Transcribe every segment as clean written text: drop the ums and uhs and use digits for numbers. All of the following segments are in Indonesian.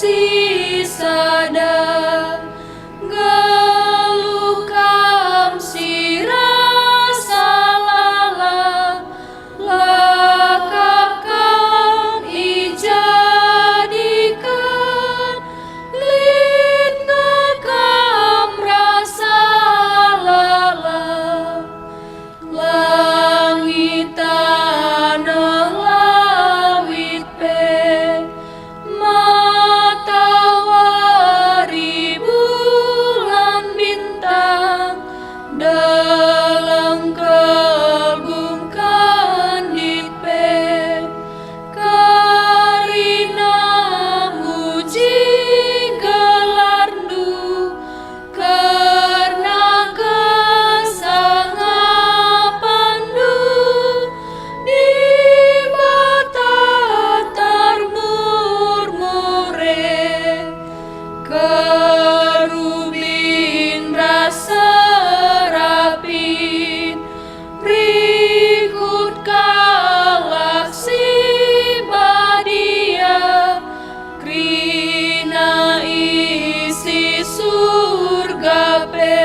si sada galukam si rasa lala lakakam ijadikan lit ngakam rasa lala langit tanah lawit pe matahari bulan bintang dalam kegumkan dipe karina muji gelardu karena kesangapandu di mata tarmurmure kerubin rasa rapin berikut galaksi badia krina isi surga pe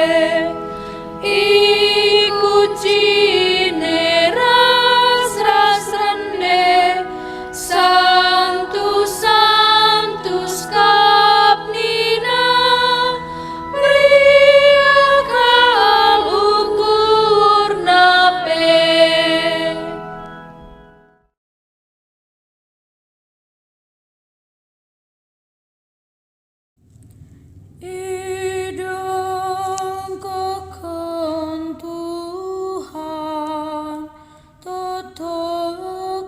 ikut jineras ras rende santus santus kapnina bria kalukur nape. Idong kokon Tuhan toto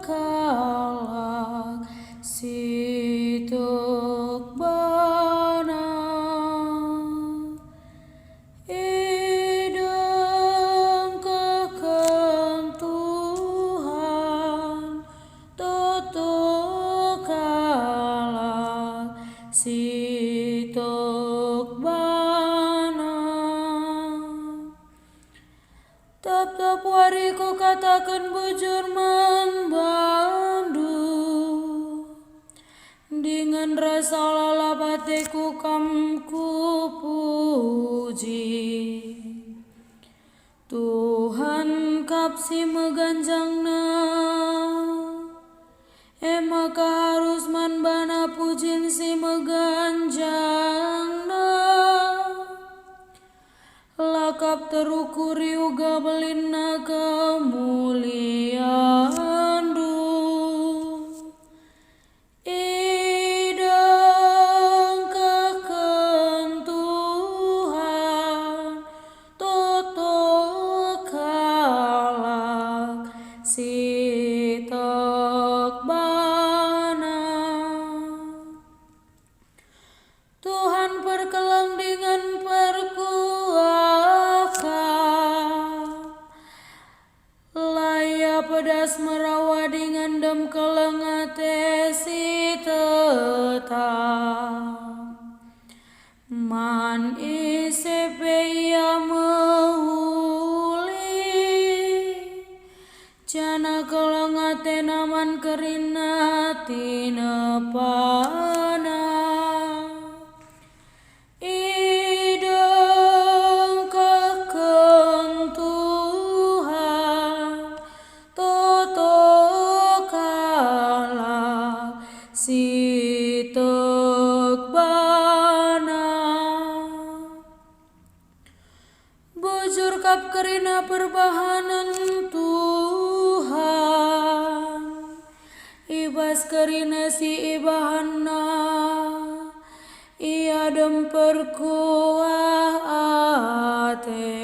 kalak sitok bana idong kokon Tuhan toto kalak sitok bana tap-tap wari ko katakan bujur manbandu dengan rasa lalapatiku kamku puji Tuhan kapsi meganjangna maka harus manbana pujin si meganjangna lakap terukuri uga belina kemuliaandu idang kaken Tuhan toto kalak sitok bana Tuhan perkelang dengan perkuakan laya pedas merawa dengan dem kelengate si tetap man isepe ia meuli jana kelengate naman kerina tinepana idang kakeng Tuhan toto kalak sitok bana bujur kap kerina perbahanan Tuhan ibas kerina si ibahana ia dem perkuah ate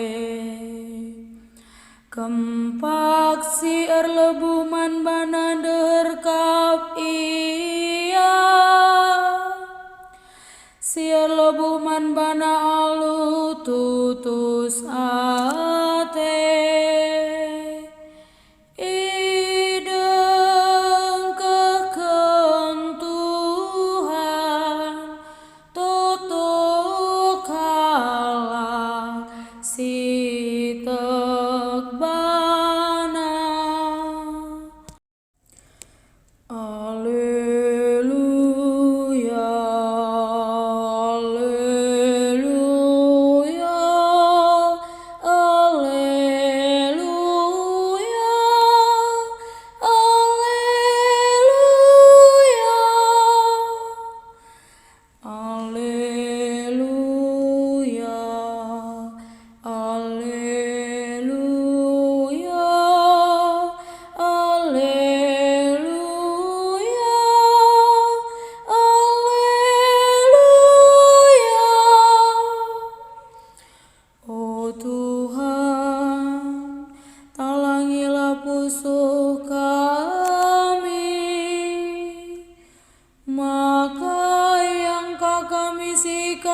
kempak si erlebu man bana derkap ia si erlebu man bana alu tutus ate idang kakeng Tuhan toto kalak sitok bana Alleluia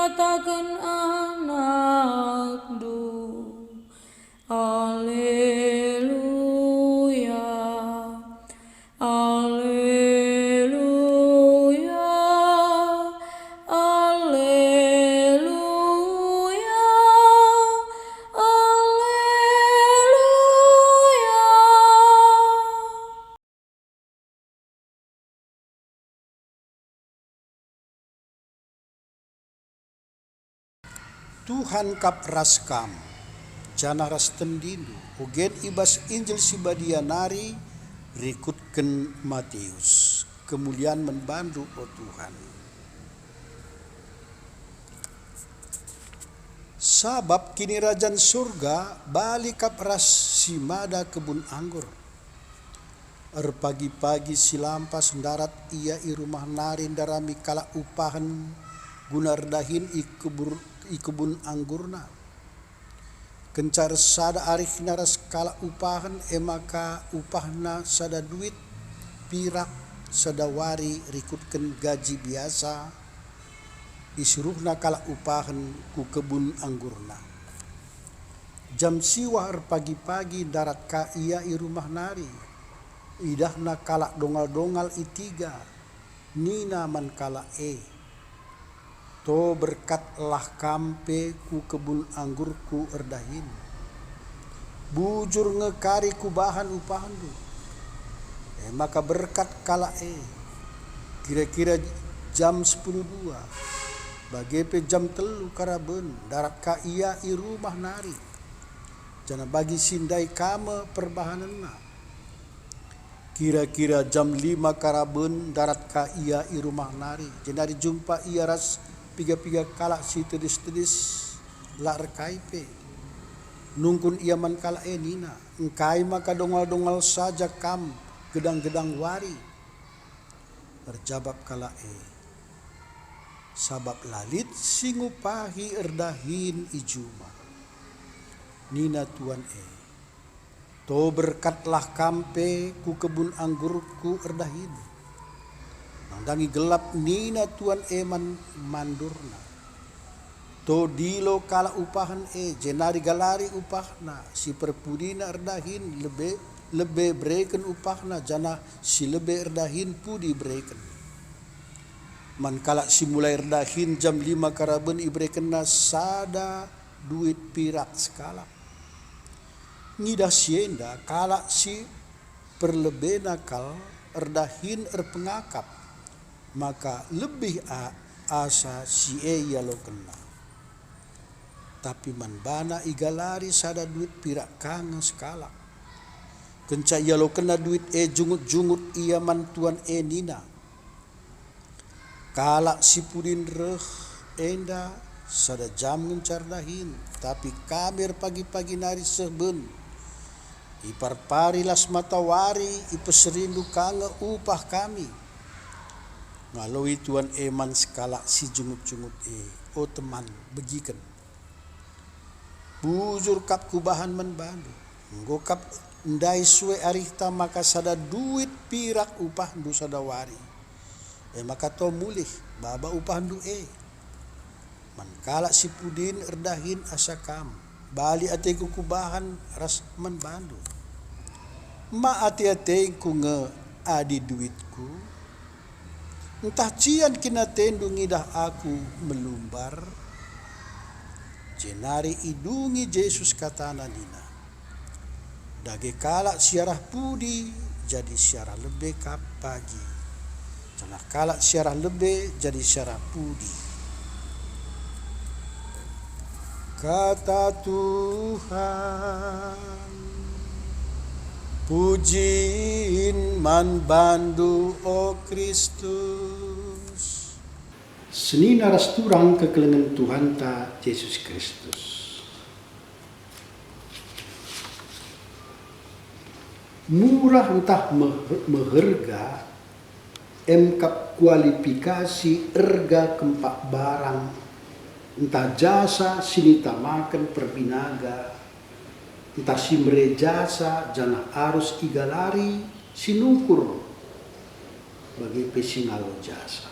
katakan anakku. Haleluya, haleluya, haleluya, haleluya. Tuhan kap raskam, jana ras tendindu, ugen ibas Injil sibadianari, rikutken Matius. Kemuliaan membantu oh Tuhan. Sabab kini rajan surga balik kap ras simada kebun anggur. Pagi-pagi silampas darat ia i rumah narin darami kala upahan gunar dahin i kebun anggurna. Kencar sada arif naras kala upahan emaka upahna sada duit pirak sada wari rikutken gaji biasa isuruhna kala upahan ku kebun anggurna. Jam siwah pagi-pagi darat ka ia i rumah nari idahna kala dongal-dongal itiga nina man kala to berkatlah kampe ku kebun anggurku erdahin. Bujur ngekari ku bahan upahandu. Maka berkat kala kira-kira jam 10.02. Bagepe jam 3 karaben darat ka iya i rumah nari. Jana bagi sindai kame perbahananna. Kira-kira jam 5 karaben darat ka iya i rumah nari. Jenari jumpa ia ras piga-piga kala si tedis-tedis la rekaipe nungkun ia man kala nina engkai maka dongal-dongal saja kam gedang-gedang wari berjabab kala sabab lalit singupahi erdahin ijuma nina tuan to berkatlah kampe ku kebun anggurku erdahin. Mandangi gelap nina tuan eman mandurna. To dilo kala upahan jenari galari upahna si perpudina erdahin lebe breken upahna jana si lebe erdahin pudi breken. Man kala si mulai erdahin jam 5 karaben ibrekenna sada duit pirak skala. Ngidah sienda kala si perlebe nakal erdahin erpengakap. Maka lebih asa si ya lo kena. Tapi man bana igalari sada duit pirak kanga skala. Kenca ia lo kena duit jungut-jungut ia man tuan nina. Kala si pudin reh enda sada jam ngencar dahin. Tapi kamer pagi-pagi nari seben. Iparpari las matawari ipeserindu kanga upah kami. Ngaloi tuan eman skala si jungut-jungut oh teman begiken. Bujur kap kubahan man bandu. Nggo kap ndai suwe arihta maka sada duit pirak upah du sada wari. Maka to mulih baba upah du Man kala si pudin erdahin asakam. Bali ate ku kubahan ras man bandu. Ma ate-ate ku nge adi duitku. Entah cian kinatendu ngidah aku melumbar. Jenari idungi Yesus katana nina. Dage kala siarah pudi jadi siarah lebe kap pagi. Jana kala siarah lebe jadi siarah pudi. Kata Tuhan. Pujiin man bandu o Kristus. Seni naras turang kekelengan Tuhan ta Yesus Kristus. Murah entah meherga emkap kualifikasi erga kempak barang entah jasa sinita makan perbinaga entah simre jasa jana arus igalari sinukur bagi pesingalo jasa.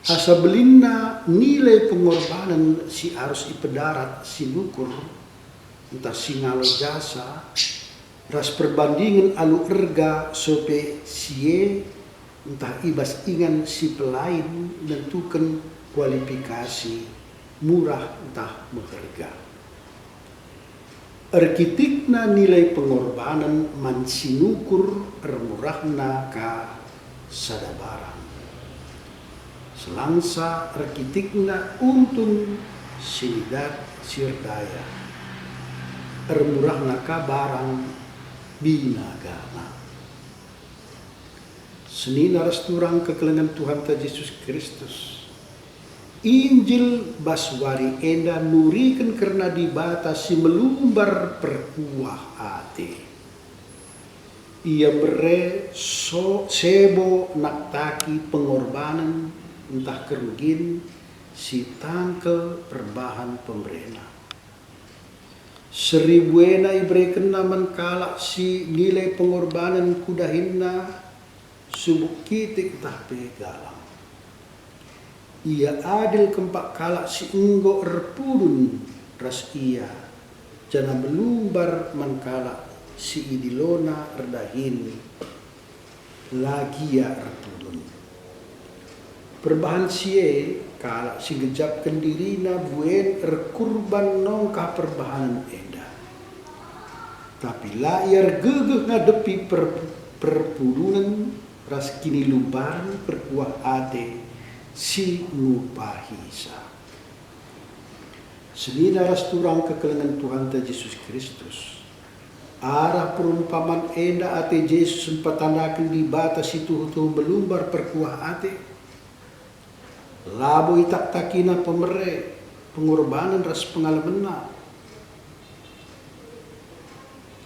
asa belinna nilai pengorbanan si harus ipedarat si nukur entah si ngalo jasa ras perbandingan alu erga sope sie entah ibas ingan si pelain nentukan kualifikasi murah entah berharga. Erkitikna nilai pengorbanan man sinukur ermurahna ka sadabarang. Selangsa erkitikna untun sinidat sirdaya. Ermurahna ka barang binagana. Senina resturang kekelengan Tuhan ta Yesus Kristus. Injil baswari enda nurikan karena dibatasi melumbar perkuah ate. Ia mere sebo naktaki pengorbanan entah kerugin si tangkel perbahan pemberena. Seribuena ibreken naman kalak si nilai pengorbanan kudahinna subuk kitik tah pegalang. Ia adil kempak kalak si enggo erpudun ras ia jana melumbar man kalak si idilona erdahin lagi ya erpudun. Perbahan sie kalak si gejapkan dirina buen erkurban nongkah perbahanan enda. Tapi layar gegeh ngadepi perpudunan ras kini lumbar perkuah ate si ngupahisa. Senina ras turang kekelengan Tuhan ta Yesus Kristus. Arah perumpamaan enda ate Yesus empatanakan di batas itu melumbar perkuah ate. Labo itak takina pemere pengorbanan ras pengalamena.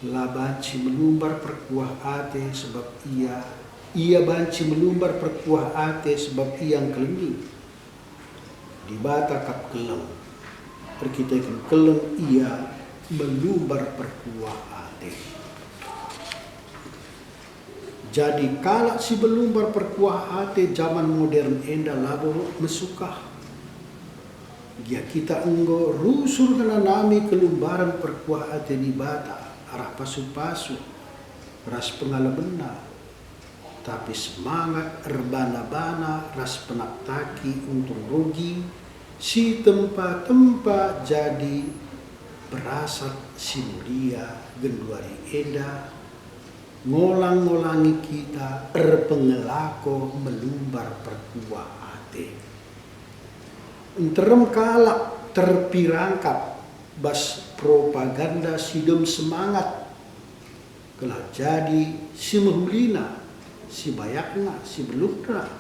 Labanci melumbar perkuah ate sebab ia banci melumbar perkuah ate sebab ia kelemi. Di bata kap keleng. Perkitakan keleng ia melumbar perkuah ate. Jadi kalak si belumbar perkuah ate zaman modern enda labo mesukah. Gia kita enggo rusur kena nami kelumbaran perkuah ate di bata arah pasu-pasu ras pengalamena. Tapi semangat erbana-bana ras penaktaki untung rugi si tempat-tempat jadi berasat si mulia genduari enda ngolang-ngolangi kita erpengelako melumbar perkuah ate. Enterem kalak terpirangkap bas propaganda sidem semangat kelah jadi si mehulina, si bayakna, si belukna,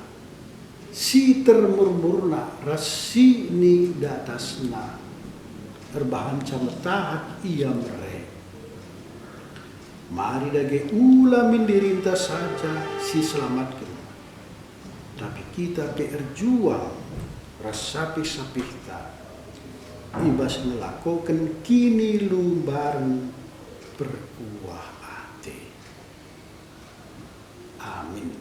si termurmurna, rasi ni datasna erbahan cametahat ia mere. Mari dage ulamin dirinta saja si selamatkan. Tapi kita berjuang rasapi-sapih ta. Ibas melakukan kini lumbaran perkuah ate. Amin.